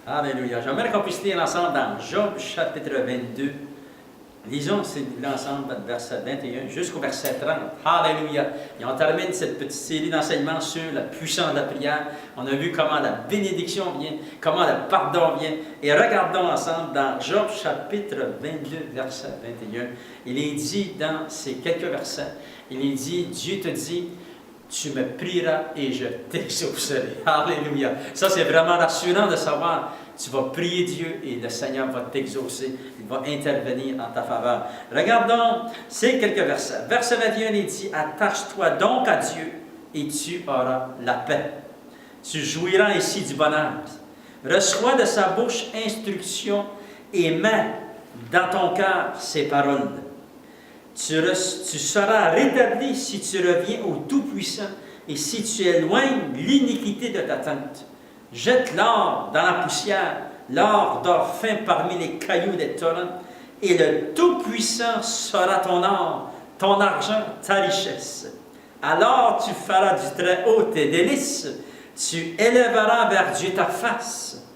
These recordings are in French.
Alléluia. J'aimerais qu'on puisse lire ensemble dans Job chapitre 22. Lisons l'ensemble du verset 21 jusqu'au verset 30. Alléluia. Et on termine cette petite série d'enseignements sur la puissance de la prière. On a vu comment la bénédiction vient, comment le pardon vient. Et regardons ensemble dans Job chapitre 22, verset 21. Il est dit dans ces quelques versets, il est dit, Dieu te dit, tu me prieras et je t'exaucerai. Alléluia. Ça, c'est vraiment rassurant de savoir, tu vas prier Dieu et le Seigneur va t'exaucer. Il va intervenir en ta faveur. Regardons ces quelques versets. Verset 21, il dit, attache-toi donc à Dieu et tu auras la paix. Tu jouiras ainsi du bonheur. Reçois de sa bouche instruction et mets dans ton cœur ses paroles. Tu seras rétabli si tu reviens au Tout-Puissant et si tu éloignes l'iniquité de ta tente. Jette l'or dans la poussière, l'or dort fin parmi les cailloux des torrents, et le Tout-Puissant sera ton or, ton argent, ta richesse. Alors tu feras du Très-Haut tes délices, tu élèveras vers Dieu ta face,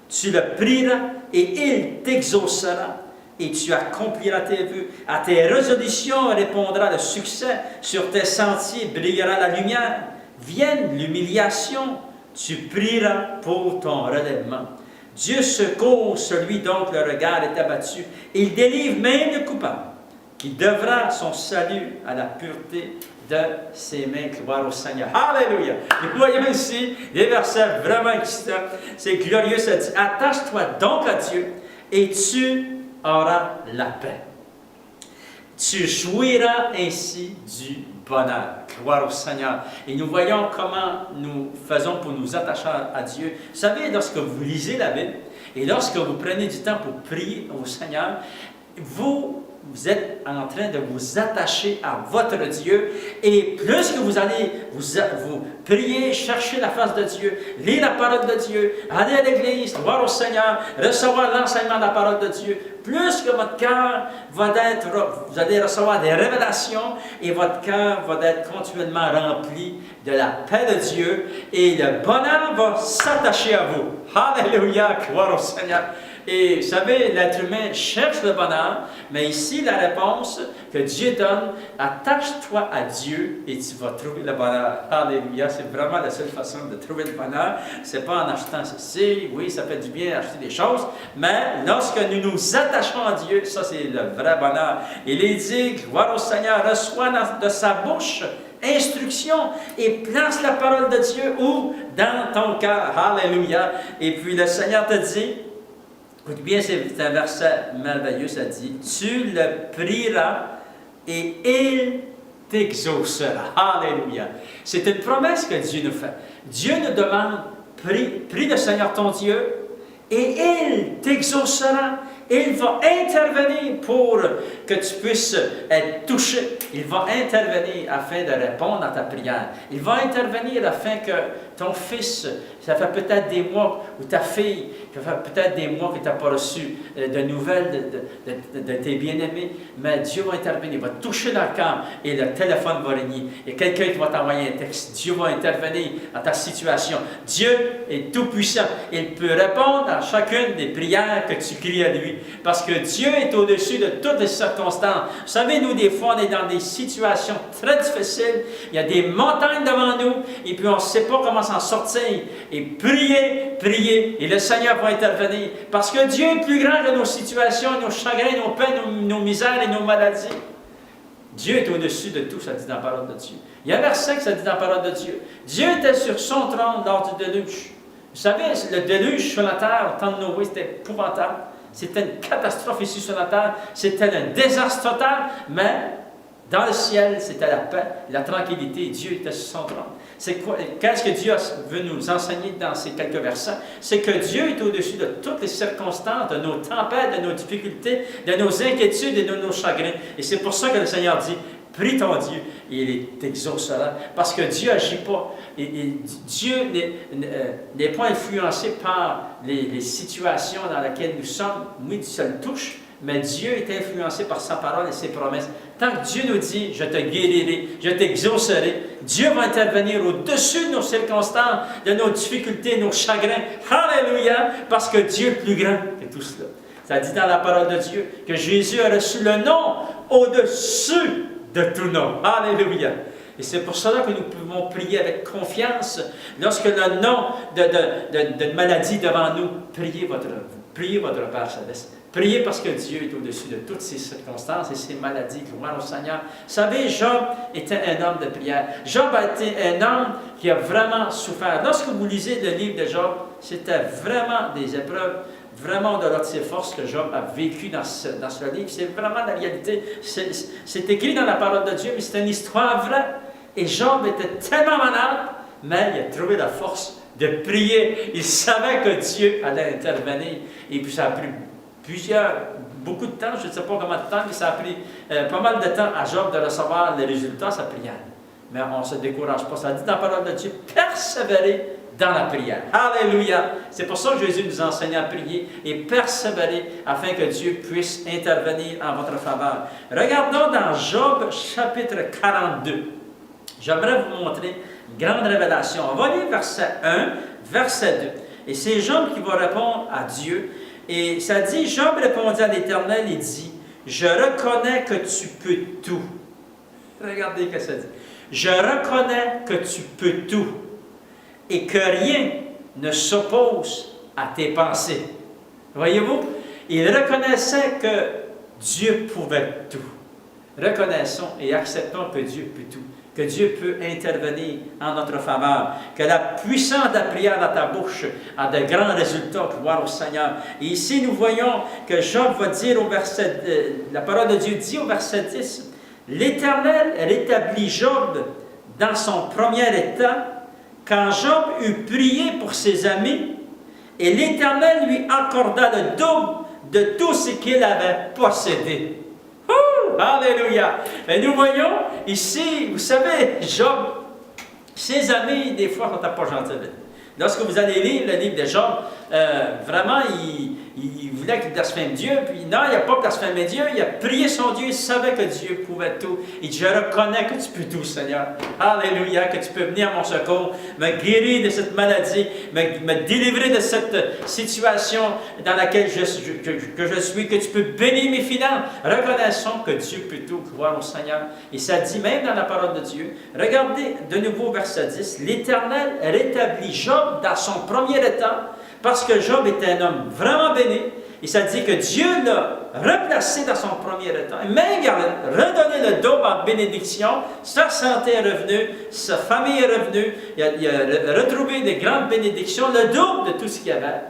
tu le prieras et il t'exaucera. Et tu accompliras tes vœux. À tes résolutions répondra le succès. Sur tes sentiers brillera la lumière. Vienne l'humiliation, tu prieras pour ton relèvement. Dieu secourt celui dont le regard est abattu. Il délivre même le coupable, qui devra son salut à la pureté de ses mains. Gloire au Seigneur. Alléluia. Et vous voyez ici des versets vraiment excitants. C'est glorieux, ça dit, attache-toi donc à Dieu et tu auras la paix. Tu jouiras ainsi du bonheur. Gloire au Seigneur. Et nous voyons comment nous faisons pour nous attacher à Dieu. Vous savez, lorsque vous lisez la Bible et lorsque vous prenez du temps pour prier au Seigneur, vous êtes en train de vous attacher à votre Dieu. Et plus que vous allez vous prier, chercher la face de Dieu, lire la parole de Dieu, aller à l'église, voir au Seigneur, recevoir l'enseignement de la parole de Dieu, plus que votre cœur va être, vous allez recevoir des révélations et votre cœur va être continuellement rempli de la paix de Dieu et le bonheur va s'attacher à vous. Alléluia, gloire au Seigneur. Et vous savez, l'être humain cherche le bonheur, mais ici, la réponse que Dieu donne, attache-toi à Dieu et tu vas trouver le bonheur. Alléluia, c'est vraiment la seule façon de trouver le bonheur. Ce n'est pas en achetant ceci, oui, ça fait du bien d'acheter des choses, mais lorsque nous nous attachons à Dieu, ça c'est le vrai bonheur. Il est dit, gloire au Seigneur, reçois de sa bouche instruction et place la parole de Dieu où? Dans ton cœur. Alléluia. Et puis le Seigneur te dit, écoute bien, c'est un verset merveilleux, ça dit, tu le prieras et il t'exaucera. Alléluia. C'est une promesse que Dieu nous fait. Dieu nous demande, prie le Seigneur ton Dieu et il t'exaucera. Il va intervenir pour que tu puisses être touché. Il va intervenir afin de répondre à ta prière. Il va intervenir afin que ton fils, ça fait peut-être des mois, ou ta fille, ça fait peut-être des mois que tu n'as pas reçu de nouvelles de tes bien-aimés, mais Dieu va intervenir, il va toucher leur cœur et le téléphone va régner. Il y a quelqu'un qui va t'envoyer un texte. Dieu va intervenir dans ta situation. Dieu est tout-puissant. Il peut répondre à chacune des prières que tu cries à lui. Parce que Dieu est au-dessus de toutes les circonstances. Vous savez, nous, des fois, on est dans des situations très difficiles. Il y a des montagnes devant nous et puis on ne sait pas comment s'en sortir. Et priez, et le Seigneur va intervenir. Parce que Dieu est plus grand que nos situations, nos chagrins, nos peines, nos misères et nos maladies. Dieu est au-dessus de tout, ça dit dans la parole de Dieu. Il y a un verset que ça dit dans la parole de Dieu. Dieu était sur son trône lors du déluge. Vous savez, le déluge sur la terre, au temps de Noé, c'était épouvantable. C'était une catastrophe ici sur la terre. C'était un désastre total, mais dans le ciel, c'était la paix, la tranquillité. Dieu était sur son trône. Qu'est-ce que Dieu veut nous enseigner dans ces quelques versets? C'est que Dieu est au-dessus de toutes les circonstances, de nos tempêtes, de nos difficultés, de nos inquiétudes et de nos chagrins. Et c'est pour ça que le Seigneur dit, prie ton Dieu et il t'exaucera. Parce que Dieu n'agit pas. Dieu n'est pas influencé par les situations dans lesquelles nous sommes. Oui, ça le touche, mais Dieu est influencé par sa parole et ses promesses. Tant que Dieu nous dit, je te guérirai, je t'exaucerai, Dieu va intervenir au-dessus de nos circonstances, de nos difficultés, nos chagrins. Alléluia! Parce que Dieu est plus grand que tout cela. Ça dit dans la parole de Dieu que Jésus a reçu le nom au-dessus de tout nom. Alléluia! Et c'est pour cela que nous pouvons prier avec confiance. Lorsque le nom de maladie devant nous, priez votre Père Céleste. Priez parce que Dieu est au-dessus de toutes ces circonstances et ces maladies. Gloire au Seigneur. Vous savez, Job était un homme de prière. Job a été un homme qui a vraiment souffert. Lorsque vous lisez le livre de Job, c'était vraiment des épreuves, vraiment de ses forces que Job a vécu dans ce livre. C'est vraiment la réalité. C'est écrit dans la parole de Dieu, mais c'est une histoire vraie. Et Job était tellement malade, mais il a trouvé la force de prier. Il savait que Dieu allait intervenir. Et puis ça a pris beaucoup de temps, je ne sais pas combien de temps, mais ça a pris pas mal de temps à Job de recevoir les résultats de sa prière. Mais on ne se décourage pas. Ça dit dans la parole de Dieu, persévérer dans la prière. Alléluia! C'est pour ça que Jésus nous enseigne à prier et persévérer afin que Dieu puisse intervenir en votre faveur. Regardons dans Job chapitre 42. J'aimerais vous montrer une grande révélation. On va lire verset 1, verset 2. Et c'est Job qui va répondre à Dieu. Et ça dit, Job répondit à l'Éternel et dit, « Je reconnais que tu peux tout. » Regardez ce que ça dit. « Je reconnais que tu peux tout et que rien ne s'oppose à tes pensées. » Voyez-vous, il reconnaissait que Dieu pouvait tout. Reconnaissons et acceptons que Dieu peut tout. Que Dieu peut intervenir en notre faveur, que la puissance de la prière dans ta bouche a de grands résultats, gloire au Seigneur. Et ici, nous voyons que Job va dire au verset, la parole de Dieu dit au verset 10, « L'Éternel rétablit Job dans son premier état, quand Job eut prié pour ses amis, et l'Éternel lui accorda le double de tout ce qu'il avait possédé. » Alléluia! Mais nous voyons ici, vous savez, Job, ses amis, des fois, sont pas gentils. Lorsque vous allez lire le livre de Job, vraiment, il voulait qu'il blasphème Dieu, puis non, il n'a pas blasphémé Dieu, il a prié son Dieu, il savait que Dieu pouvait tout. Il dit, je reconnais que tu peux tout, Seigneur. Alléluia, que tu peux venir à mon secours, me guérir de cette maladie, me délivrer de cette situation dans laquelle je suis, que tu peux bénir mes finances. Reconnaissons que Dieu peut tout, gloire au Seigneur. Et ça dit même dans la parole de Dieu, regardez de nouveau verset 10, l'Éternel rétablit Job dans son premier état, parce que Job était un homme vraiment béni, et ça dit que Dieu l'a replacé dans son premier état. Et même il a redonné le double en bénédiction, sa santé est revenue, sa famille est revenue, il a retrouvé des grandes bénédictions, le double de tout ce qu'il y avait.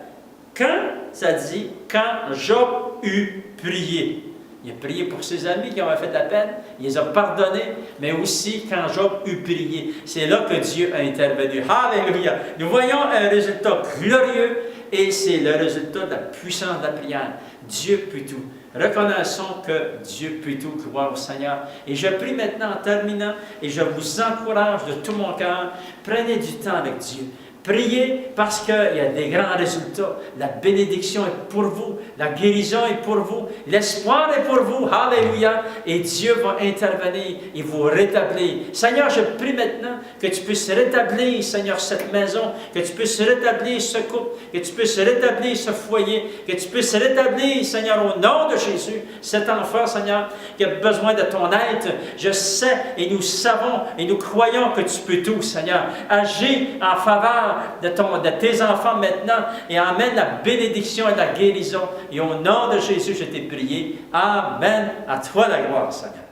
Ça dit, quand Job eut prié. Il a prié pour ses amis qui avaient fait de la peine, il les a pardonnés, mais aussi quand Job eut prié. C'est là que Dieu a intervenu. Alléluia! Nous voyons un résultat glorieux et c'est le résultat de la puissance de la prière. Dieu peut tout. Reconnaissons que Dieu peut tout, gloire au Seigneur. Et je prie maintenant en terminant et je vous encourage de tout mon cœur, prenez du temps avec Dieu. Priez parce qu'il y a des grands résultats. La bénédiction est pour vous. La guérison est pour vous. L'espoir est pour vous. Alléluia. Et Dieu va intervenir et vous rétablir. Seigneur, je prie maintenant que tu puisses rétablir, Seigneur, cette maison, que tu puisses rétablir ce couple, que tu puisses rétablir ce foyer, que tu puisses rétablir, Seigneur, au nom de Jésus, cet enfant, Seigneur, qui a besoin de ton aide. Je sais et nous savons et nous croyons que tu peux tout, Seigneur. Agis en faveur de tes enfants maintenant et emmène la bénédiction et la guérison. Et au nom de Jésus, je t'ai prié. Amen. À toi la gloire, Seigneur.